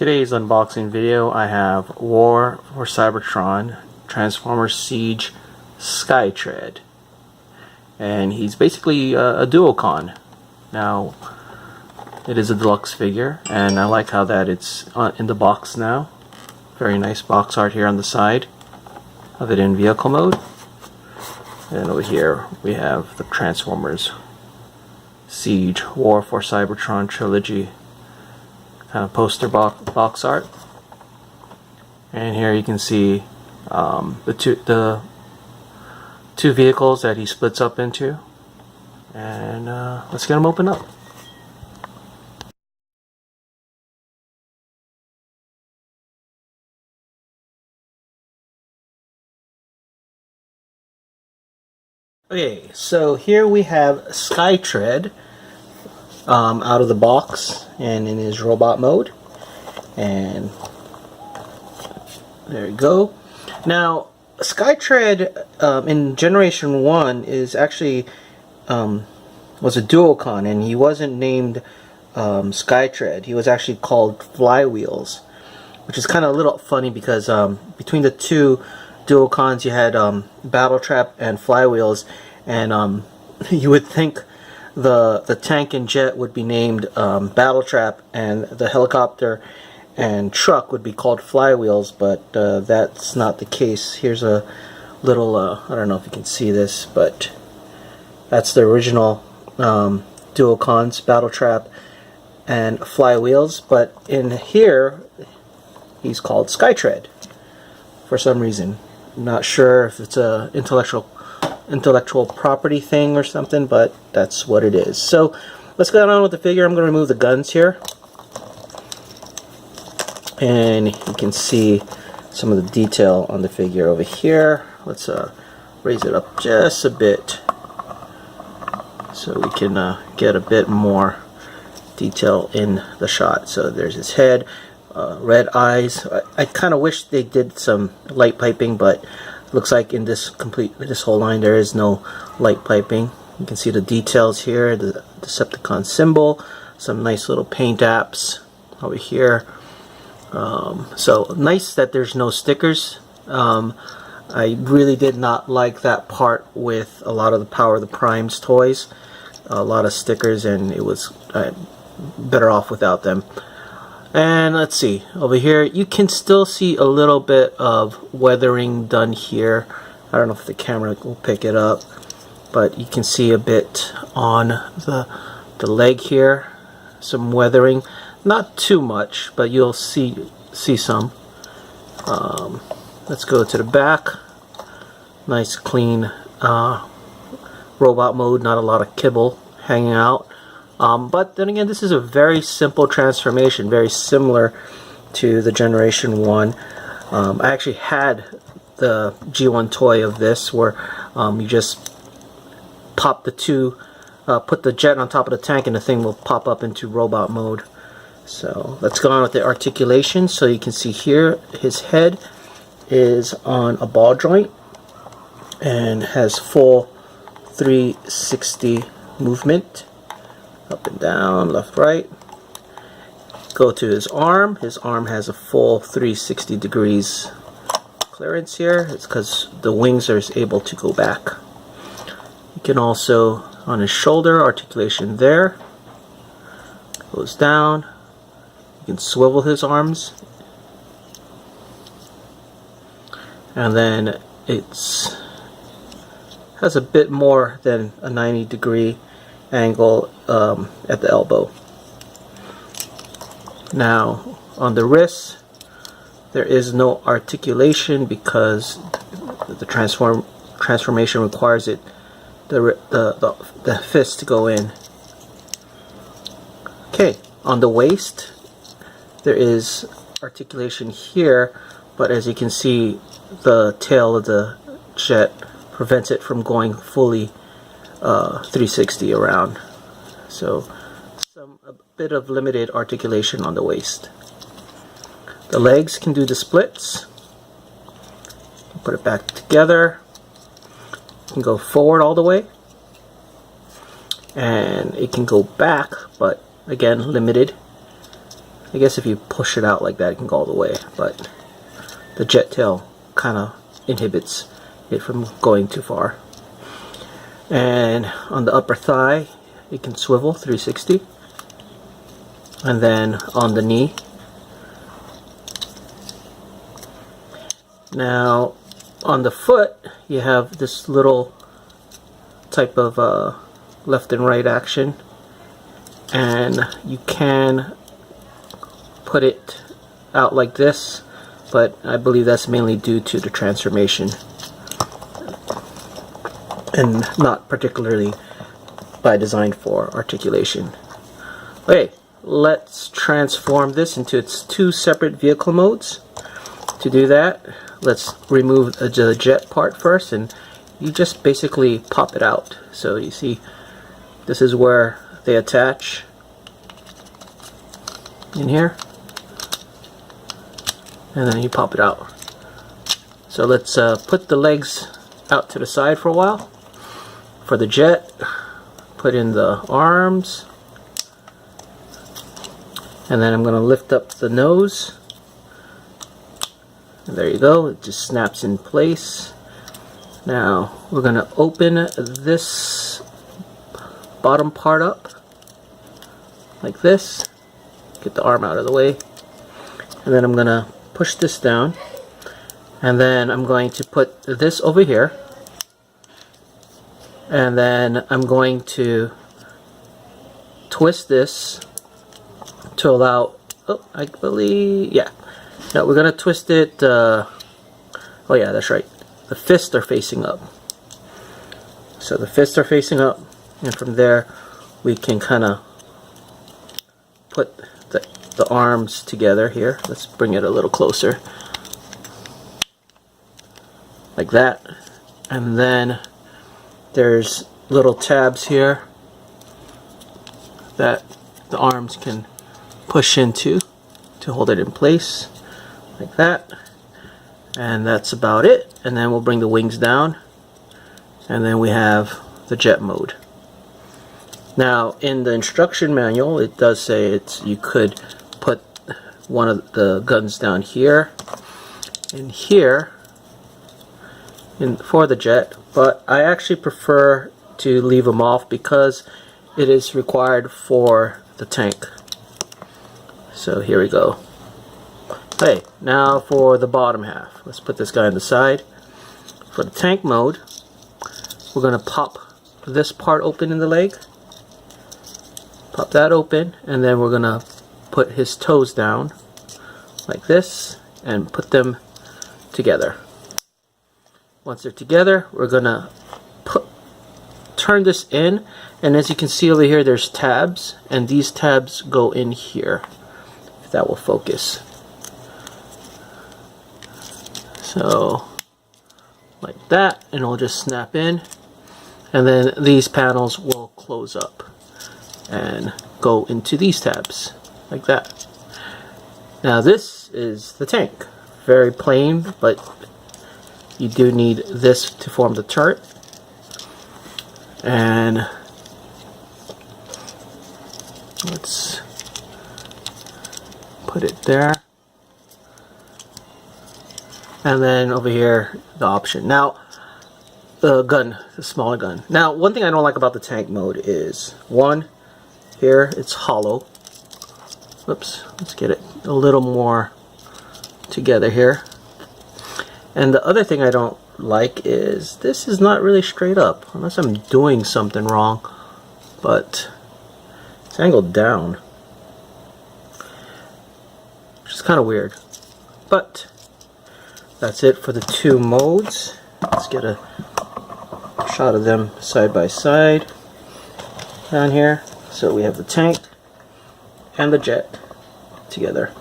today's unboxing video, I have War for Cybertron Transformers Siege Skytread, and he's basically a Duocon. Now, it is a deluxe figure, and I like how that it's in the box now. Very nice box art here on the side of it in vehicle mode. And over here we have the Transformers Siege War for Cybertron trilogy kind of poster box art. And here you can see the two vehicles that he splits up into. And let's get them opened up. Okay, so here we have Skytread out of the box and in his robot mode, and there you go. Now, Skytread in Generation 1 is actually was a Duocon, and he wasn't named Skytread. He was actually called Flywheels, which is kind of a little funny because between the two Duocons you had Battletrap and Flywheels, and you would think the tank and jet would be named Battletrap, and the helicopter and truck would be called Flywheels, but that's not the case. Here's a little I don't know if you can see this, but that's the original Duocons, Battletrap and Flywheels, but in here he's called Skytread for some reason. I'm not sure if it's a intellectual property thing or something, but that's what it is. So let's go on with the figure. I'm going to remove the guns here, and you can see some of the detail on the figure over here. Let's raise it up just a bit so we can get a bit more detail in the shot. So there's his head. Red eyes. I kind of wish they did some light piping, but looks like in this whole line there is no light piping. You can see the details here, the Decepticon symbol, some nice little paint apps over here. So nice that there's no stickers. I really did not like that part with a lot of the Power of the Primes toys. A lot of stickers, and it was better off without them. And let's see, over here you can still see a little bit of weathering done here. I don't know if the camera will pick it up, but you can see a bit on the leg here, some weathering, not too much, but you'll see some. Let's go to the back. Nice clean robot mode, not a lot of kibble hanging out. But then again, this is a very simple transformation, very similar to the Generation 1. I actually had the G1 toy of this, where you just pop the two, put the jet on top of the tank, and the thing will pop up into robot mode. So let's go on with the articulation. So you can see here, his head is on a ball joint and has full 360 movement. Up and down, left, right. Go to his arm. His arm has a full 360 degrees clearance here. It's because the wings are able to go back. You can also, on his shoulder, articulation there. Goes down. You can swivel his arms. And then it's has a bit more than a 90-degree angle at the elbow. Now on the wrist there is no articulation because the transformation requires the fist to go in. Okay, on the waist there is articulation here, but as you can see, the tail of the jet prevents it from going fully 360 around. So a bit of limited articulation on the waist. The legs can do the splits. Put it back together. You can go forward all the way, and it can go back, but again limited. I guess if you push it out like that, it can go all the way, but the jet tail kind of inhibits it from going too far. And on the upper thigh, it can swivel 360, and then on the knee. Now on the foot, you have this little type of left and right action, and you can put it out like this, but I believe that's mainly due to the transformation and not particularly by design for articulation. Okay, let's transform this into its two separate vehicle modes. To do that, let's remove the jet part first, and you just basically pop it out. So you see, this is where they attach in here, and then you pop it out. So let's put the legs out to the side for a while. For the jet, put in the arms, and then I'm going to lift up the nose, and there you go, it just snaps in place. Now we're going to open this bottom part up like this, get the arm out of the way, and then I'm going to push this down, and then I'm going to put this over here, and then I'm going to twist this to allow, oh, I believe, yeah, no, we're going to twist it, oh yeah, that's right, the fists are facing up. So the fists are facing up, and from there we can kind of put the arms together here. Let's bring it a little closer, like that, and then there's little tabs here that the arms can push into to hold it in place, like that. And that's about it. And then we'll bring the wings down, and then we have the jet mode. Now in the instruction manual, it does say you could put one of the guns down here and here for the jet, but I actually prefer to leave them off because it is required for the tank. So here we go. Okay, now for the bottom half. Let's put this guy on the side. For the tank mode, we're going to pop this part open in the leg. Pop that open, and then we're going to put his toes down like this and put them together. Once they're together, we're going to turn this in, and as you can see over here, there's tabs, and these tabs go in here, if that will focus. So like that, and it'll just snap in, and then these panels will close up and go into these tabs like that. Now this is the tank, very plain, but you do need this to form the turret. And let's put it there. And then over here, the option. Now, the gun, the smaller gun. Now, one thing I don't like about the tank mode is, one, here it's hollow. Oops, let's get it a little more together here. And the other thing I don't like is this is not really straight up, unless I'm doing something wrong, but it's angled down, which is kind of weird. But that's it for the two modes. Let's get a shot of them side by side down here. So we have the tank and the jet together.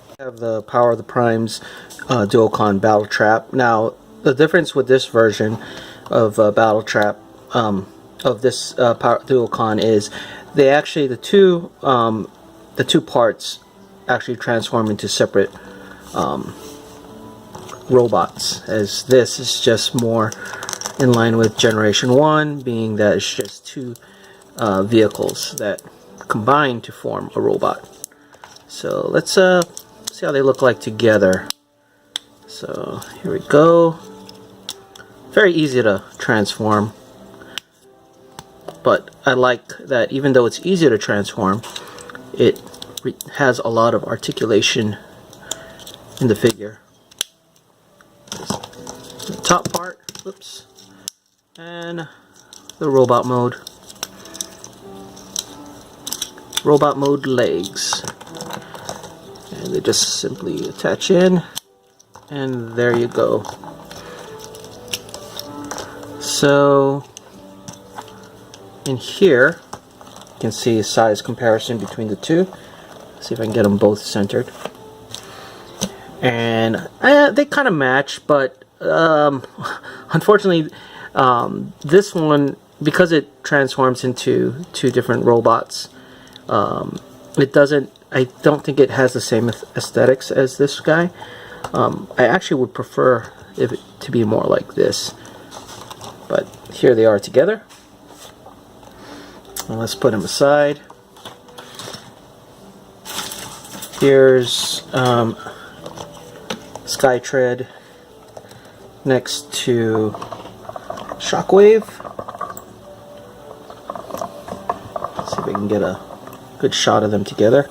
We have the Power of the Primes Duocon Battle Trap. Now the difference with this version of Battle Trap of this Duocon is they actually the two parts actually transform into separate robots, as this is just more in line with Generation 1, being that it's just two vehicles that combine to form a robot. So let's see how they look like together. So here we go. Very easy to transform, but I like that even though it's easy to transform, it has a lot of articulation in the figure. The top part, oops, and the robot mode. Robot mode legs. And they just simply attach in, and there you go. So in here you can see a size comparison between the two. Let's see if I can get them both centered. And they kind of match, but unfortunately this one, because it transforms into two different robots, it doesn't, I don't think it has the same aesthetics as this guy. I actually would prefer it to be more like this. But here they are together. Well, let's put them aside. Here's Skytread next to Shockwave. Let's see if we can get a good shot of them together.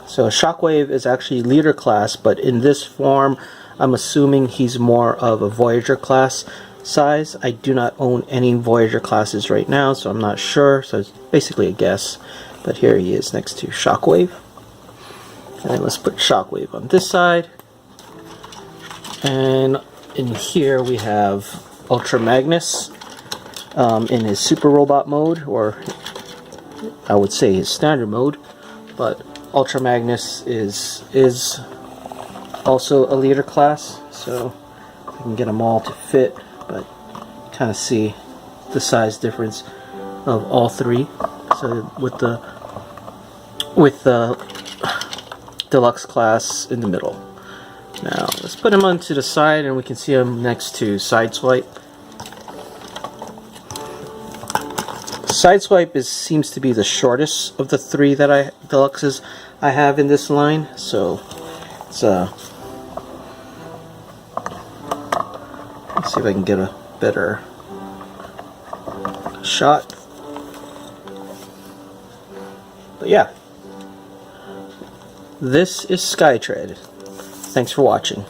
So Shockwave is actually leader class, but in this form I'm assuming he's more of a Voyager class size. I do not own any Voyager classes right now, so I'm not sure, so it's basically a guess. But here he is next to Shockwave. And then let's put Shockwave on this side. And in here we have Ultra Magnus in his super robot mode, or I would say his standard mode, but Ultra Magnus is also a leader class, so I can get them all to fit, but kind of see the size difference of all three. So with the Deluxe class in the middle. Now let's put him onto the side, and we can see him next to Sideswipe. Sideswipe seems to be the shortest of the three that Deluxes I have in this line, so it's let's see if I can get a better shot. But yeah, this is Skytread. Thanks for watching.